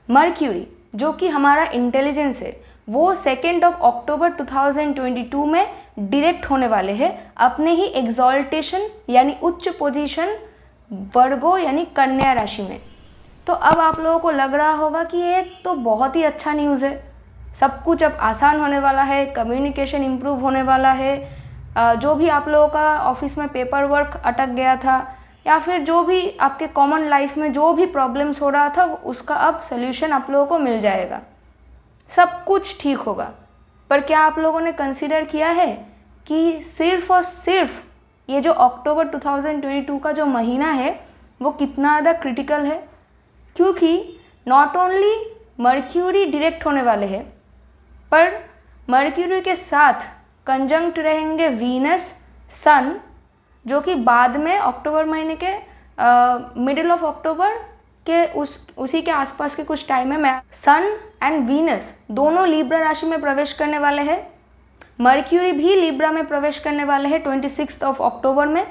Mercury जो कि हमारा इंटेलिजेंस है वो 2 अक्टूबर 2022 में डायरेक्ट होने वाले हैं अपने ही एग्जॉल्टेशन यानी उच्च पोजीशन वर्गो यानी कन्या राशि में। तो अब आप लोगों को लग रहा होगा कि ये तो बहुत ही अच्छा न्यूज़ है, सब कुछ अब आसान होने वाला है, कम्युनिकेशन इम्प्रूव होने वाला है, जो भी आप लोगों का ऑफिस में पेपर वर्क अटक गया था या फिर जो भी आपके कॉमन लाइफ में जो भी प्रॉब्लम्स हो रहा था उसका अब सोल्यूशन आप लोगों को मिल जाएगा, सब कुछ ठीक होगा। पर क्या आप लोगों ने कंसीडर किया है कि सिर्फ और सिर्फ ये जो अक्टूबर 2022 का जो महीना है वो कितना ज़्यादा क्रिटिकल है, क्योंकि नॉट ओनली मर्क्यूरी डायरेक्ट होने वाले हैं पर मर्क्यूरी के साथ कंजंक्ट रहेंगे वीनस, सन, जो कि बाद में अक्टूबर महीने के मिडिल ऑफ अक्टूबर के उसी के आसपास के कुछ टाइम में सन एंड वीनस दोनों लिब्रा राशि में प्रवेश करने वाले हैं। मर्क्यूरी भी लिब्रा में प्रवेश करने वाले हैं 26 अक्टूबर में।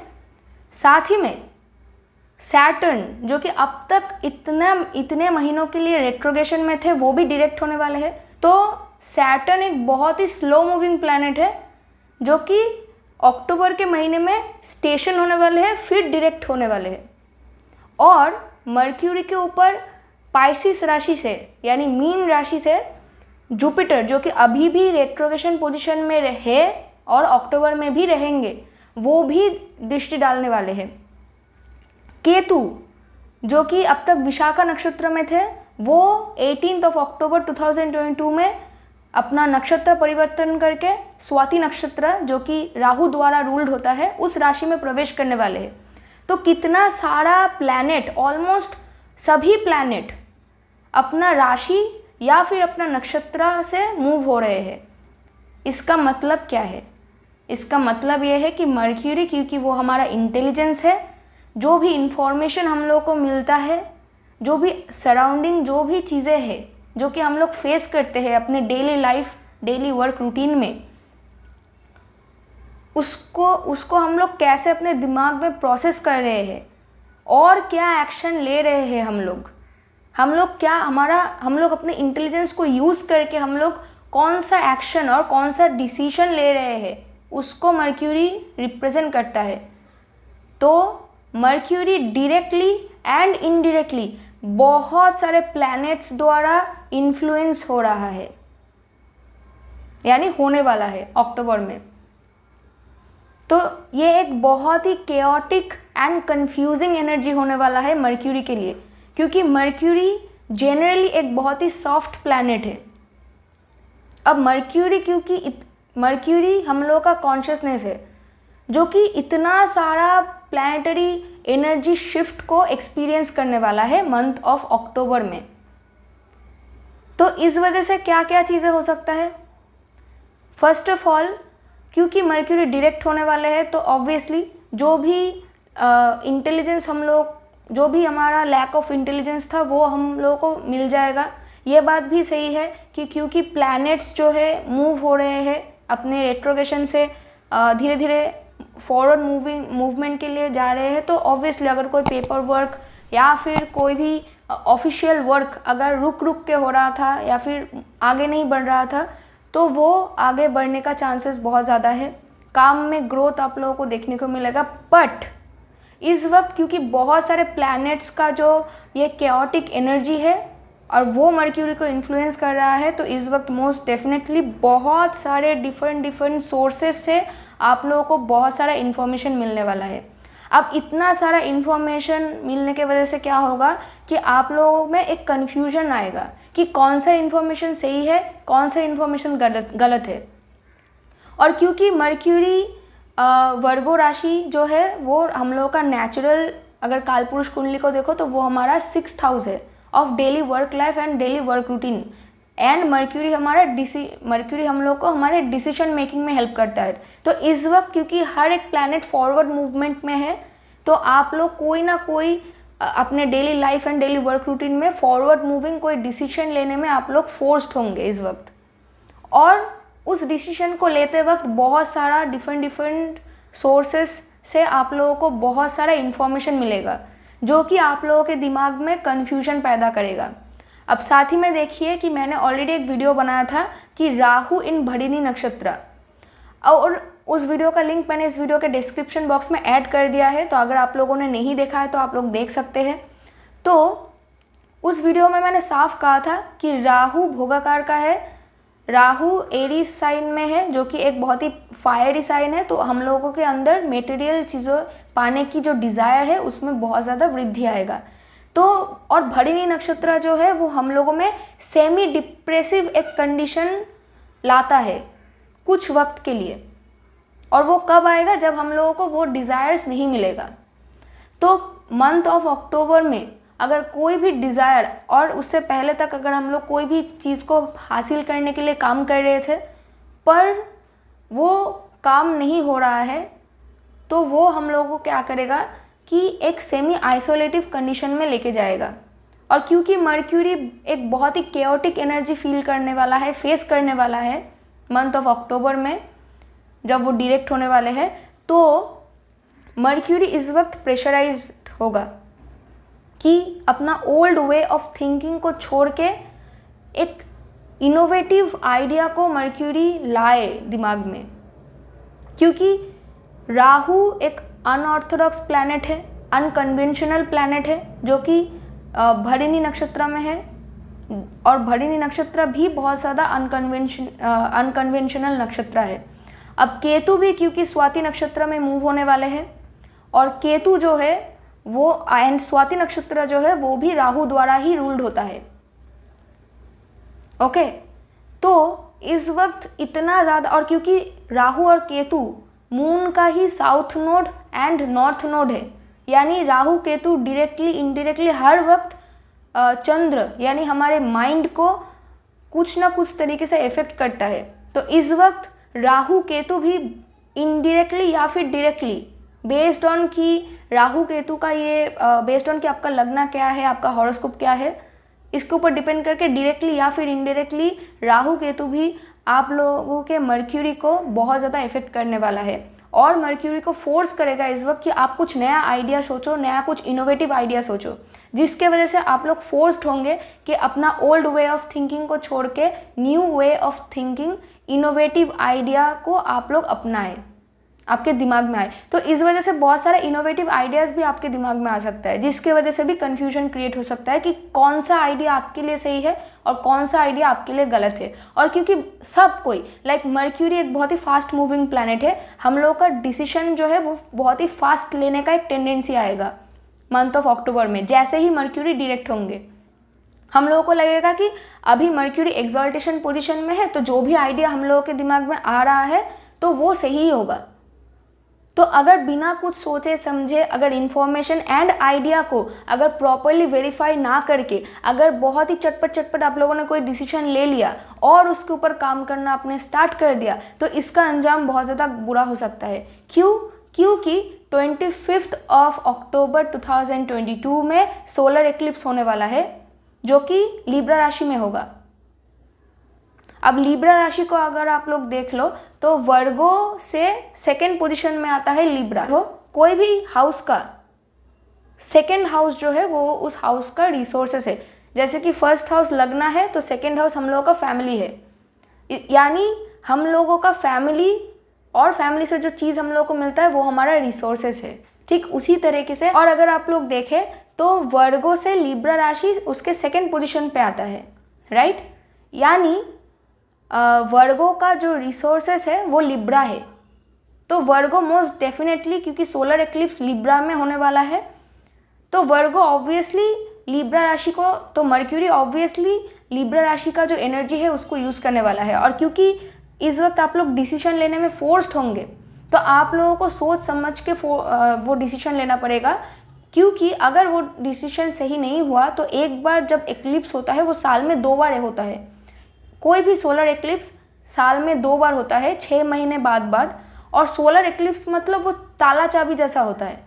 साथ ही में सैटर्न जो कि अब तक इतने महीनों के लिए रेट्रोगेशन में थे वो भी डायरेक्ट होने वाले हैं। तो सैटर्न एक बहुत ही स्लो मूविंग प्लैनेट है जो कि अक्टूबर के महीने में स्टेशन होने वाले हैं फिर डायरेक्ट होने वाले हैं। और मर्क्यूरी के ऊपर पाइसिस राशि से यानी मीन राशि से जुपिटर जो कि अभी भी रेट्रोगेशन पोजीशन में रहे और अक्टूबर में भी रहेंगे वो भी दृष्टि डालने वाले हैं। केतु जो कि अब तक विशाखा नक्षत्र में थे वो 18 अक्टूबर 2022 में अपना नक्षत्र परिवर्तन करके स्वाति नक्षत्र जो कि राहु द्वारा रूल्ड होता है उस राशि में प्रवेश करने वाले हैं। तो कितना सारा प्लैनेट, ऑलमोस्ट सभी प्लैनेट अपना राशि या फिर अपना नक्षत्र से मूव हो रहे हैं। इसका मतलब क्या है? इसका मतलब यह है कि मर्क्यूरी, क्योंकि वो हमारा इंटेलिजेंस है, जो भी इंफॉर्मेशन हम लोग को मिलता है, जो भी सराउंडिंग जो भी चीज़ें हैं जो कि हम लोग फेस करते हैं अपने daily life, daily work routine में, उसको हम लोग कैसे अपने दिमाग में प्रोसेस कर रहे हैं और क्या एक्शन ले रहे हैं हम लोग अपने इंटेलिजेंस को यूज़ करके हम लोग कौन सा एक्शन और कौन सा डिसीजन ले रहे हैं उसको मर्क्यूरी रिप्रेजेंट करता है। तो मर्क्यूरी डायरेक्टली एंड इनडायरेक्टली बहुत सारे प्लैनेट्स द्वारा इन्फ्लुएंस हो रहा है, यानी होने वाला है अक्टूबर में। तो ये एक बहुत ही केओटिक एंड कंफ्यूजिंग एनर्जी होने वाला है मर्क्यूरी के लिए, क्योंकि मर्क्यूरी जनरली एक बहुत ही सॉफ्ट प्लैनेट है। अब मर्क्यूरी, क्योंकि मर्क्यूरी हम लोग का कॉन्शियसनेस है जो कि इतना सारा प्लैनेटरी एनर्जी शिफ्ट को एक्सपीरियंस करने वाला है मंथ ऑफ अक्टूबर में। तो इस वजह से क्या क्या चीज़ें हो सकता है? फर्स्ट ऑफ ऑल, क्योंकि मर्क्यूरी डायरेक्ट होने वाले हैं तो ऑब्वियसली जो भी इंटेलिजेंस जो भी हमारा लैक ऑफ इंटेलिजेंस था वो हम लोगों को मिल जाएगा। ये बात भी सही है कि क्योंकि प्लैनेट्स जो है मूव हो रहे हैं अपने रेट्रोगेशन से धीरे धीरे फॉरवर्ड मूवमेंट के लिए जा रहे हैं, तो ऑब्वियसली अगर कोई पेपर वर्क या फिर कोई भी ऑफिशियल वर्क अगर रुक के हो रहा था या फिर आगे नहीं बढ़ रहा था तो वो आगे बढ़ने का चांसेस बहुत ज़्यादा है। काम में ग्रोथ आप लोगों को देखने को मिलेगा। बट इस वक्त क्योंकि बहुत सारे प्लैनेट्स का जो ये केओटिक एनर्जी है और वो मर्क्यूरी को इन्फ्लुएंस कर रहा है, तो इस वक्त मोस्ट डेफिनेटली बहुत सारे डिफरेंट सोर्सेज से आप लोगों को बहुत सारा इन्फॉर्मेशन मिलने वाला है। अब इतना सारा इन्फॉर्मेशन मिलने के वजह से क्या होगा कि आप लोगों में एक कन्फ्यूजन आएगा कि कौन सा इन्फॉर्मेशन सही है, कौन सा इन्फॉर्मेशन गलत है। और क्योंकि मर्क्यूरी वर्गो राशि जो है वो हम लोगों का नेचुरल, अगर कालपुरुष कुंडली को देखो तो वो हमारा 6th हाउस है of daily work life and daily work routine. And mercury हम लोग को हमारे डिसीजन मेकिंग में हेल्प करता है। तो इस वक्त क्योंकि हर एक प्लैनेट फॉरवर्ड मूवमेंट में है तो आप लोग कोई ना कोई अपने daily life and daily work routine में फॉरवर्ड मूविंग कोई डिसीजन लेने में आप लोग फोर्स्ड होंगे इस वक्त। और उस डिसीजन को लेते वक्त बहुत सारा डिफरेंट सोर्सेस से आप लोगों को बहुत सारा इन्फॉर्मेशन मिलेगा जो कि आप लोगों के दिमाग में कन्फ्यूजन पैदा करेगा। अब साथ ही में देखिए कि मैंने ऑलरेडी एक वीडियो बनाया था कि राहु इन भरिणी नक्षत्र, और उस वीडियो का लिंक मैंने इस वीडियो के डिस्क्रिप्शन बॉक्स में ऐड कर दिया है, तो अगर आप लोगों ने नहीं देखा है तो आप लोग देख सकते हैं। तो उस वीडियो में मैंने साफ कहा था कि राहु भोगाकार का है, राहु एरीज साइन में है जो कि एक बहुत ही फायरी साइन है, तो हम लोगों के अंदर मटेरियल चीज़ों पाने की जो डिज़ायर है उसमें बहुत ज़्यादा वृद्धि आएगा। तो और भरिणी नक्षत्र जो है वो हम लोगों में सेमी डिप्रेसिव एक कंडीशन लाता है कुछ वक्त के लिए, और वो कब आएगा, जब हम लोगों को वो डिज़ायर्स नहीं मिलेगा। तो मंथ ऑफ अक्टूबर में अगर कोई भी डिज़ायर, और उससे पहले तक अगर हम लोग कोई भी चीज़ को हासिल करने के लिए काम कर रहे थे पर वो काम नहीं हो रहा है, तो वो हम लोगों को क्या करेगा कि एक सेमी आइसोलेटिव कंडीशन में लेके जाएगा। और क्योंकि मर्क्यूरी एक बहुत ही केओटिक एनर्जी फील करने वाला है, फेस करने वाला है मंथ ऑफ अक्टूबर में जब वो डायरेक्ट होने वाले हैं, तो मर्क्यूरी इस वक्त प्रेशराइज्ड होगा कि अपना ओल्ड वे ऑफ थिंकिंग को छोड़ के एक इनोवेटिव आइडिया को मर्क्यूरी लाए दिमाग में। क्योंकि राहु एक अनऑर्थोडॉक्स प्लैनेट है, अनकन्वेंशनल प्लैनेट है जो कि भरिणी नक्षत्र में है, और भरिणी नक्षत्र भी बहुत ज़्यादा अनकन्वेंशनल नक्षत्र है। अब केतु भी क्योंकि स्वाति नक्षत्र में मूव होने वाले हैं, और केतु जो है वो एंड स्वाति नक्षत्र जो है वो भी राहु द्वारा ही रूल्ड होता है। ओके, तो इस वक्त इतना ज़्यादा, और क्योंकि राहु और केतु मून का ही south node and north node है, यानी राहु केतु डायरेक्टली इनडायरेक्टली हर वक्त चंद्र यानी हमारे माइंड को कुछ ना कुछ तरीके से इफेक्ट करता है। तो इस वक्त राहु केतु भी इनडायरेक्टली या फिर डायरेक्टली बेस्ड ऑन कि राहु केतु का ये बेस्ड ऑन कि आपका लग्न क्या है, आपका हॉरोस्कोप क्या है, इसके ऊपर डिपेंड करके डायरेक्टली या फिर इनडायरेक्टली राहु केतु भी आप लोगों के मर्क्यूरी को बहुत ज़्यादा इफेक्ट करने वाला है, और मर्क्यूरी को फोर्स करेगा इस वक्त कि आप कुछ नया आइडिया सोचो, नया कुछ इनोवेटिव आइडिया सोचो, जिसके वजह से आप लोग फोर्स्ड होंगे कि अपना ओल्ड वे ऑफ थिंकिंग को छोड़ के new way of thinking, innovative idea को आप लोग अपनाएं, आपके दिमाग में आए। तो इस वजह से बहुत सारे इनोवेटिव आइडियाज़ भी आपके दिमाग में आ सकता है, जिसके वजह से भी कन्फ्यूजन क्रिएट हो सकता है कि कौन सा आइडिया आपके लिए सही है और कौन सा आइडिया आपके लिए गलत है। और क्योंकि सब कोई मर्क्यूरी एक बहुत ही फास्ट मूविंग प्लैनेट है, हम लोगों का डिसीजन जो है वो बहुत ही फास्ट लेने का एक टेंडेंसी आएगा मंथ ऑफ अक्टूबर में। जैसे ही मर्क्यूरी डायरेक्ट होंगे हम लोगों को लगेगा कि अभी मर्क्यूरी एक्सॉल्टेशन पोजीशन में है, तो जो भी आइडिया हम लोगों के दिमाग में आ रहा है तो वो सही होगा। तो अगर बिना कुछ सोचे समझे, अगर इन्फॉर्मेशन एंड आइडिया को अगर प्रॉपरली वेरीफाई ना करके, अगर बहुत ही चटपट आप लोगों ने कोई डिसीजन ले लिया और उसके ऊपर काम करना आपने स्टार्ट कर दिया, तो इसका अंजाम बहुत ज़्यादा बुरा हो सकता है। क्योंकि 25 अक्टूबर 2022 में सोलर एक्लिप्स होने वाला है जो कि लिब्रा राशि में होगा। अब लिब्रा राशि को अगर आप लोग देख लो तो वर्गो से सेकेंड पोजीशन में आता है लिब्रा। तो कोई भी हाउस का सेकेंड हाउस जो है वो उस हाउस का रिसोर्सेस है। जैसे कि फर्स्ट हाउस लग्न है तो सेकेंड हाउस हम लोगों का फैमिली है, यानी हम लोगों का फैमिली, और फैमिली से जो चीज़ हम लोगों को मिलता है वो हमारा रिसोर्सेस है। ठीक उसी तरीके से, और अगर आप लोग देखें तो वर्गो से लिब्रा राशि उसके सेकेंड पोजीशन पे आता है, राइट। यानी वर्गो का जो रिसोर्सेस है वो लिब्रा है। तो वर्गो मोस्ट डेफिनेटली, क्योंकि सोलर एक्लिप्स लिब्रा में होने वाला है, तो वर्गो ऑब्वियसली लिब्रा राशि को, तो मर्क्यूरी ऑब्वियसली लिब्रा राशि का जो एनर्जी है उसको यूज़ करने वाला है। और क्योंकि इस वक्त आप लोग डिसीजन लेने में फोर्स्ड होंगे, तो आप लोगों को सोच समझ के वो डिसीजन लेना पड़ेगा। क्योंकि अगर वो डिसीजन सही नहीं हुआ तो एक बार जब एक्लिप्स होता है वो साल में 2 बार होता है। कोई भी सोलर एक्लिप्स साल में 2 बार होता है, 6 महीने बाद। और सोलर एक्लिप्स मतलब वो ताला चाबी जैसा होता है।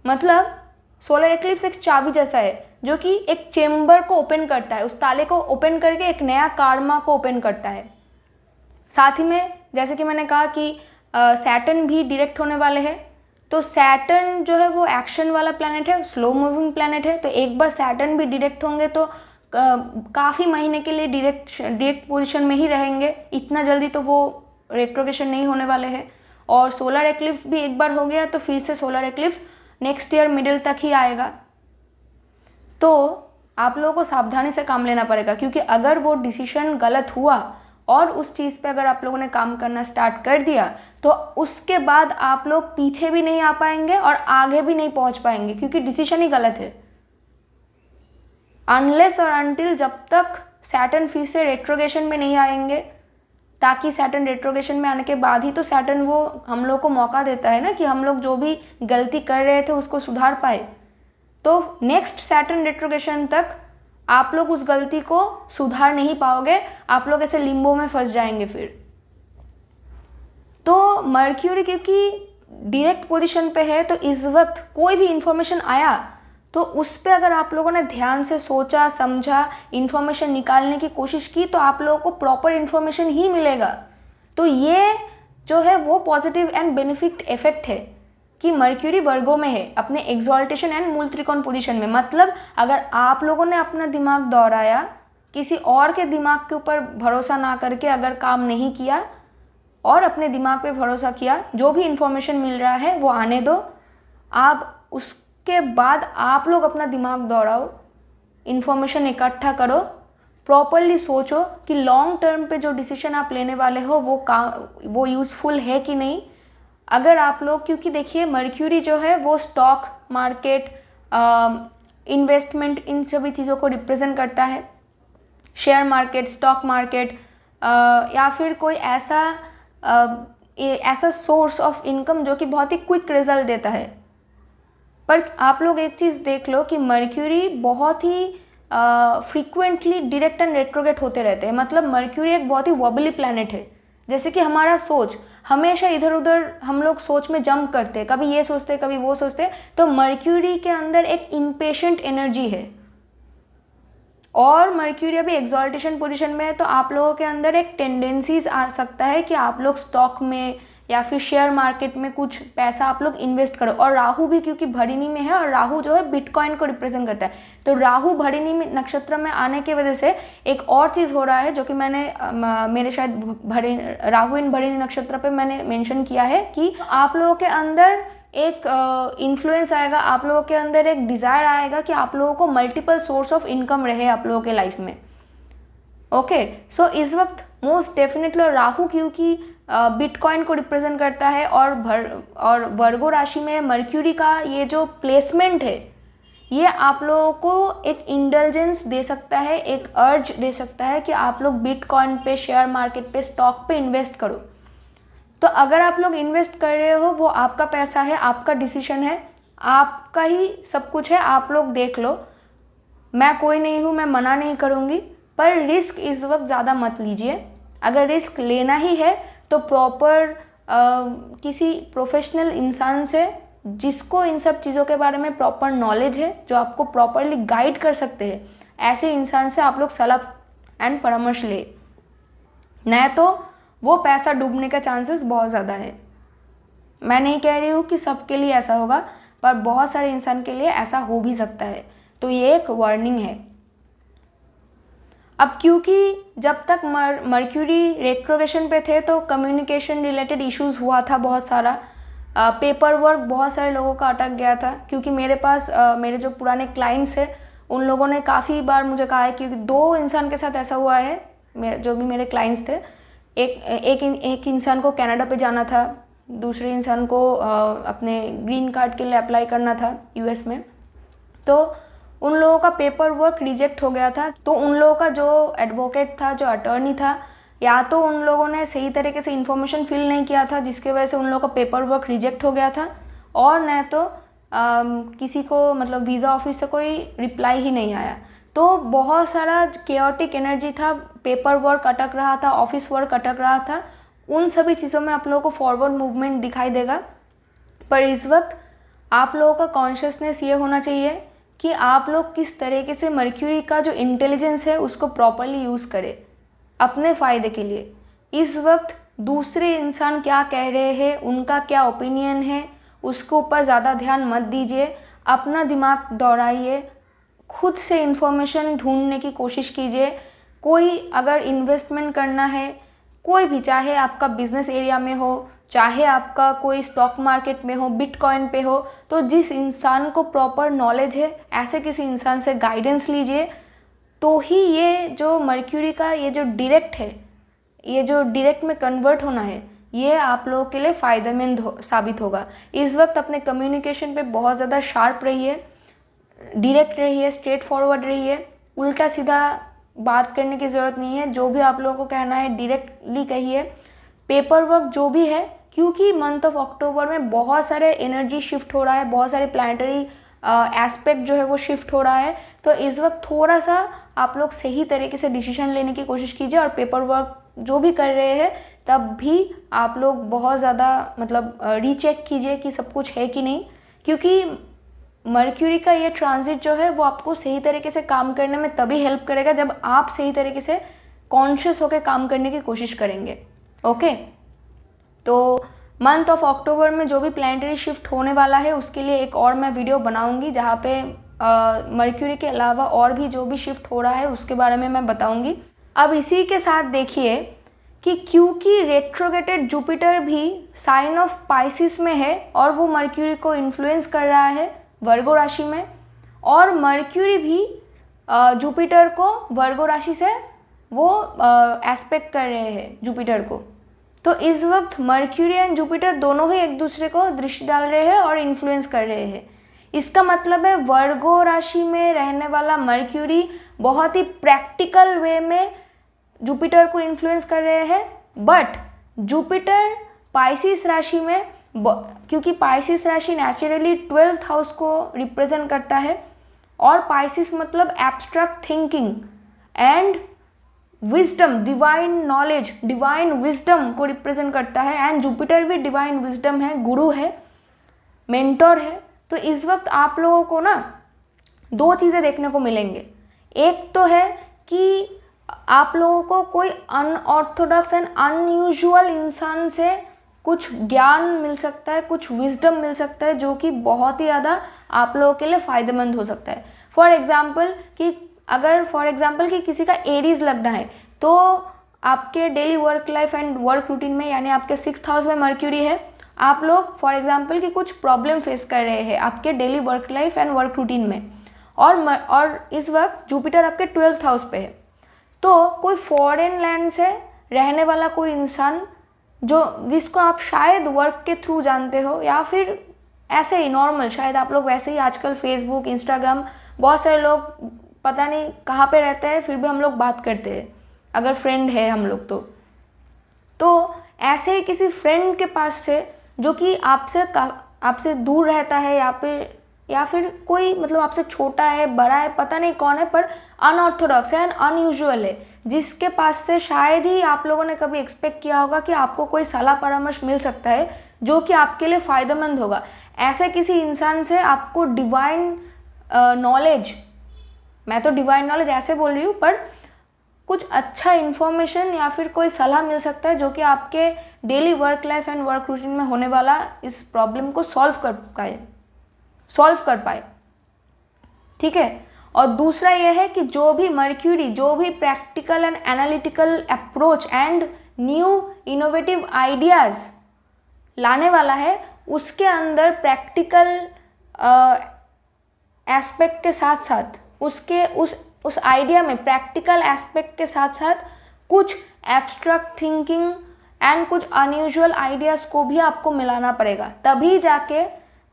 मतलब सोलर एक्लिप्स एक चाबी जैसा है जो कि एक चेम्बर को ओपन करता है, उस ताले को ओपन करके एक नया कार्मा को ओपन करता है। साथ ही में जैसे कि मैंने कहा कि सैटर्न भी डायरेक्ट होने वाले हैं, तो सैटर्न जो है वो एक्शन वाला प्लैनेट है, स्लो मूविंग प्लैनेट है। तो एक बार सैटर्न भी डायरेक्ट होंगे तो काफ़ी महीने के लिए डायरेक्ट पोजीशन में ही रहेंगे, इतना जल्दी तो वो रेट्रोग्रेशन नहीं होने वाले हैं। और सोलर एक्लिप्स भी एक बार हो गया तो फिर से solar eclipse next year middle तक ही आएगा। तो आप लोगों को सावधानी से काम लेना पड़ेगा, क्योंकि अगर वो डिसीजन गलत हुआ और उस चीज़ पे अगर आप लोगों ने काम करना स्टार्ट कर दिया तो उसके बाद आप लोग पीछे भी नहीं आ पाएंगे और आगे भी नहीं पहुंच पाएंगे, क्योंकि डिसीजन ही गलत है। अनलेस और अनटिल जब तक सैटर्न फिर से रेट्रोग्रेशन में नहीं आएंगे, ताकि सैटर्न रेट्रोग्रेशन में आने के बाद ही तो सैटर्न वो हम लोग को मौका देता है ना कि हम लोग जो भी गलती कर रहे थे उसको सुधार पाए। तो नेक्स्ट सैटर्न रेट्रोग्रेशन तक आप लोग उस गलती को सुधार नहीं पाओगे, आप लोग ऐसे लिम्बो में फंस जाएंगे फिर। तो मर्क्यूरी क्योंकि डायरेक्ट पोजीशन पे है, तो इस वक्त कोई भी इंफॉर्मेशन आया तो उस पर अगर आप लोगों ने ध्यान से सोचा समझा, इंफॉर्मेशन निकालने की कोशिश की, तो आप लोगों को प्रॉपर इंफॉर्मेशन ही मिलेगा। तो ये जो है वो पॉजिटिव एंड बेनिफिट इफेक्ट है कि मर्क्यूरी वर्गो में है अपने एक्सॉल्टेशन एंड मूल त्रिकोण पोजीशन में। मतलब अगर आप लोगों ने अपना दिमाग दौड़ाया, किसी और के दिमाग के ऊपर भरोसा ना करके अगर काम नहीं किया और अपने दिमाग पे भरोसा किया, जो भी इंफॉर्मेशन मिल रहा है वो आने दो, आप उसके बाद आप लोग अपना दिमाग दौड़ाओ, इंफॉर्मेशन इकट्ठा करो, प्रॉपरली सोचो कि लॉन्ग टर्म पे जो डिसीजन आप लेने वाले हो वो यूज़फुल है कि नहीं। अगर आप लोग, क्योंकि देखिए मर्क्यूरी जो है वो स्टॉक मार्केट, इन्वेस्टमेंट, इन सभी चीज़ों को रिप्रेजेंट करता है। शेयर मार्केट, स्टॉक मार्केट या फिर कोई ऐसा सोर्स ऑफ इनकम जो कि बहुत ही क्विक रिजल्ट देता है। पर आप लोग एक चीज़ देख लो कि मर्क्यूरी बहुत ही फ्रीक्वेंटली डायरेक्ट एंड रेट्रोग्रेड होते रहते हैं। मतलब मर्क्यूरी एक बहुत ही वॉबली प्लैनेट है। जैसे कि हमारा सोच हमेशा इधर उधर हम लोग सोच में जंप करते हैं, कभी ये सोचते कभी वो सोचते। तो मर्क्यूरी के अंदर एक इम्पेशेंट एनर्जी है और मर्क्यूरी अभी एक्सॉल्टेशन पोजीशन में है, तो आप लोगों के अंदर एक टेंडेंसीज आ सकता है कि आप लोग स्टॉक में या फिर शेयर मार्केट में कुछ पैसा आप लोग इन्वेस्ट करो। और राहु भी क्योंकि भरिणी में है, और राहु जो है बिटकॉइन को रिप्रेजेंट करता है, तो राहु भरिणी में नक्षत्र में आने की वजह से एक और चीज़ हो रहा है जो कि मैंने मेरे शायद राहु इन भरिणी नक्षत्र पे मैंने मेंशन किया है कि आप लोगों के अंदर एक इन्फ्लुएंस आएगा, आप लोगों के अंदर एक डिज़ायर आएगा कि आप लोगों को मल्टीपल सोर्स ऑफ इनकम रहे आप लोगों के लाइफ में। ओके, सो इस वक्त मोस्ट डेफिनेटली राहु क्योंकि बिटकॉइन को रिप्रेजेंट करता है और वर्गो राशि में मर्क्यूरी का ये जो प्लेसमेंट है ये आप लोगों को एक इंडल्जेंस दे सकता है, एक अर्ज दे सकता है कि आप लोग बिटकॉइन पे, शेयर मार्केट पे, स्टॉक पे इन्वेस्ट करो। तो अगर आप लोग इन्वेस्ट कर रहे हो, वो आपका पैसा है, आपका डिसीजन है, आपका ही सब कुछ है, आप लोग देख लो। मैं कोई नहीं हूँ, मैं मना नहीं करूँगी, पर रिस्क इस वक्त ज़्यादा मत लीजिए। अगर रिस्क लेना ही है तो प्रॉपर किसी प्रोफेशनल इंसान से, जिसको इन सब चीज़ों के बारे में प्रॉपर नॉलेज है, जो आपको प्रॉपरली गाइड कर सकते हैं, ऐसे इंसान से आप लोग सलाह एंड परामर्श ले, नहीं तो वो पैसा डूबने का चांसेस बहुत ज़्यादा है। मैं नहीं कह रही हूँ कि सबके लिए ऐसा होगा, पर बहुत सारे इंसान के लिए ऐसा हो भी सकता है, तो ये एक वार्निंग है। अब क्योंकि जब तक मर्क्यूरी रेट्रोग्रेशन पे थे तो कम्युनिकेशन रिलेटेड इश्यूज़ हुआ था बहुत सारा, पेपर वर्क बहुत सारे लोगों का अटक गया था। क्योंकि मेरे पास मेरे जो पुराने क्लाइंट्स हैं उन लोगों ने काफ़ी बार मुझे कहा है, क्योंकि 2 इंसान के साथ ऐसा हुआ है, जो भी मेरे क्लाइंट्स थे। एक इंसान को कनाडा पे जाना था, दूसरे इंसान को अपने ग्रीन कार्ड के लिए अप्लाई करना था यूएस में, तो उन लोगों का पेपर वर्क रिजेक्ट हो गया था। तो उन लोगों का जो एडवोकेट था, जो अटर्नी था, या तो उन लोगों ने सही तरीके से इन्फॉर्मेशन फिल नहीं किया था जिसके वजह से उन लोगों का पेपर वर्क रिजेक्ट हो गया था, और न तो किसी को मतलब वीज़ा ऑफिस से कोई रिप्लाई ही नहीं आया। तो बहुत सारा केओटिक एनर्जी था, पेपर वर्क अटक रहा था, ऑफिस वर्क अटक रहा था। उन सभी चीज़ों में आप लोगों को फॉरवर्ड मूवमेंट दिखाई देगा। पर इस वक्त आप लोगों का कॉन्शियसनेस ये होना चाहिए कि आप लोग किस तरीके से मर्क्यूरी का जो इंटेलिजेंस है उसको प्रॉपरली यूज़ करें अपने फ़ायदे के लिए। इस वक्त दूसरे इंसान क्या कह रहे हैं, उनका क्या ओपिनियन है, उसके ऊपर ज़्यादा ध्यान मत दीजिए। अपना दिमाग दौड़ाइए, खुद से इन्फॉर्मेशन ढूंढने की कोशिश कीजिए। कोई अगर इन्वेस्टमेंट करना है, कोई भी, चाहे आपका बिजनेस एरिया में हो, चाहे आपका कोई स्टॉक मार्केट में हो, बिटकॉइन पे हो, तो जिस इंसान को प्रॉपर नॉलेज है ऐसे किसी इंसान से गाइडेंस लीजिए, तो ही ये जो मर्क्यूरी का ये जो डायरेक्ट है, ये जो डायरेक्ट में कन्वर्ट होना है, ये आप लोगों के लिए फ़ायदेमंद साबित होगा। इस वक्त अपने कम्युनिकेशन पे बहुत ज़्यादा शार्प रहिए, डायरेक्ट रहिए, स्ट्रेट फॉरवर्ड रहिए, उल्टा सीधा बात करने की ज़रूरत नहीं है। जो भी आप लोगों को कहना है डायरेक्टली कहिए। पेपर वर्क जो भी है, क्योंकि मंथ ऑफ अक्टूबर में बहुत सारे एनर्जी शिफ्ट हो रहा है, बहुत सारे प्लानिटरी एस्पेक्ट जो है वो शिफ्ट हो रहा है, तो इस वक्त थोड़ा सा आप लोग सही तरीके से डिसीजन लेने की कोशिश कीजिए। और पेपर वर्क जो भी कर रहे हैं तब भी आप लोग बहुत ज़्यादा मतलब रीचेक कीजिए कि सब कुछ है कि नहीं, क्योंकि मर्क्यूरी का ये ट्रांजिट जो है वो आपको सही तरीके से काम करने में तभी हेल्प करेगा जब आप सही तरीके से कॉन्शियस होकर काम करने की कोशिश करेंगे। ओके, तो मंथ ऑफ अक्टूबर में जो भी प्लानिटरी शिफ्ट होने वाला है उसके लिए एक और मैं वीडियो बनाऊंगी जहाँ पे मर्क्यूरी के अलावा और भी जो भी शिफ्ट हो रहा है उसके बारे में मैं बताऊंगी। अब इसी के साथ देखिए कि क्योंकि रेट्रोग्रेटेड जुपिटर भी साइन ऑफ पाइसिस में है और वो मर्क्यूरी को इन्फ्लुएंस कर रहा है वर्गो राशि में, और मर्क्यूरी भी जुपिटर को वर्गो राशि से वो एस्पेक्ट कर रहे हैं जुपिटर को। तो इस वक्त मर्क्यूरी एंड जुपिटर दोनों ही एक दूसरे को दृष्टि डाल रहे हैं और इन्फ्लुएंस कर रहे हैं। इसका मतलब है वर्गो राशि में रहने वाला मर्क्यूरी बहुत ही प्रैक्टिकल वे में जुपिटर को इन्फ्लुएंस कर रहे हैं, बट जुपिटर पाइसिस राशि में, क्योंकि पाइसिस राशि नेचुरली 12th हाउस को रिप्रेजेंट करता है और पाइसिस मतलब abstract thinking and wisdom, divine knowledge, divine wisdom को रिप्रेजेंट करता है, एंड जुपिटर भी डिवाइन विजडम है, गुरु है, मेंटर है। तो इस वक्त आप लोगों को ना दो चीज़ें देखने को मिलेंगे। एक तो है कि आप लोगों को कोई अनऑर्थोडॉक्स एंड अनयूजुअल इंसान से कुछ ज्ञान मिल सकता है, कुछ विजडम मिल सकता है, जो कि बहुत ही ज़्यादा आप लोगों के लिए फ़ायदेमंद हो सकता है। फॉर एग्जाम्पल कि किसी का एरीज लगना है, तो आपके daily work life and work routine में, यानी आपके 6th हाउस में मर्क्यूरी है, आप लोग फॉर एग्जाम्पल कि कुछ प्रॉब्लम फेस कर रहे हैं आपके daily work life and work routine में, और इस वक्त जुपिटर आपके 12th हाउस पे है, तो कोई फॉरेन लैंड से रहने वाला कोई इंसान जिसको आप शायद वर्क के थ्रू जानते हो, या फिर ऐसे ही नॉर्मल, शायद आप लोग वैसे ही आजकल फेसबुक, इंस्टाग्राम, बहुत सारे लोग पता नहीं कहाँ पे रहते हैं फिर भी हम लोग बात करते हैं, अगर फ्रेंड है हम लोग तो ऐसे ही किसी फ्रेंड के पास से जो कि आपसे दूर रहता है, या फिर कोई मतलब आपसे छोटा है, बड़ा है, पता नहीं कौन है, पर अनऑर्थोडॉक्स है एंड अनयूजुअल है, जिसके पास से शायद ही आप लोगों ने कभी एक्सपेक्ट किया होगा कि आपको कोई सलाह परामर्श मिल सकता है जो कि आपके लिए फ़ायदेमंद होगा। ऐसे किसी इंसान से आपको डिवाइन नॉलेज, मैं तो डिवाइन नॉलेज ऐसे बोल रही हूँ, पर कुछ अच्छा इन्फॉर्मेशन या फिर कोई सलाह मिल सकता है जो कि आपके daily work life and work routine में होने वाला इस प्रॉब्लम को सॉल्व कर पाए। ठीक है। और दूसरा यह है कि जो भी मर्क्यूरी, जो भी practical and analytical approach and new innovative ideas लाने वाला है, उसके अंदर प्रैक्टिकल एस्पेक्ट के साथ साथ उस आइडिया में प्रैक्टिकल एस्पेक्ट के साथ साथ कुछ एब्स्ट्रैक्ट थिंकिंग एंड कुछ अनयूजुअल आइडियाज़ को भी आपको मिलाना पड़ेगा। तभी जाके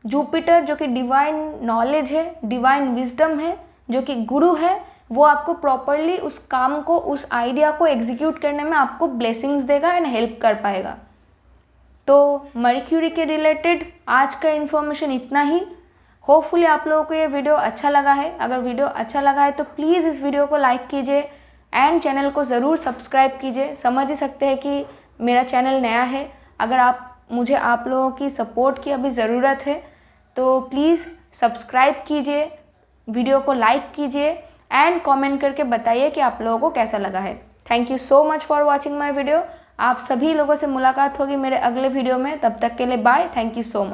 जुपिटर, जो कि डिवाइन नॉलेज है, डिवाइन विजडम है, जो कि गुरु है, वो आपको प्रॉपरली उस काम को, उस आइडिया को एग्जीक्यूट करने में आपको ब्लेसिंग्स देगा एंड हेल्प कर पाएगा। तो मर्क्यूरी के रिलेटेड आज का इन्फॉर्मेशन इतना ही। होपफुली आप लोगों को ये वीडियो अच्छा लगा है। अगर वीडियो अच्छा लगा है तो प्लीज़ इस वीडियो को लाइक कीजिए एंड चैनल को ज़रूर सब्सक्राइब कीजिए। समझ ही सकते हैं कि मेरा चैनल नया है। अगर आप लोगों की सपोर्ट की अभी ज़रूरत है तो प्लीज़ सब्सक्राइब कीजिए, वीडियो को लाइक कीजिए एंड कमेंट करके बताइए कि आप लोगों को कैसा लगा है। Thank you so much for watching my video. आप सभी लोगों से मुलाकात होगी मेरे अगले वीडियो में। तब तक के लिए bye. Thank you so much.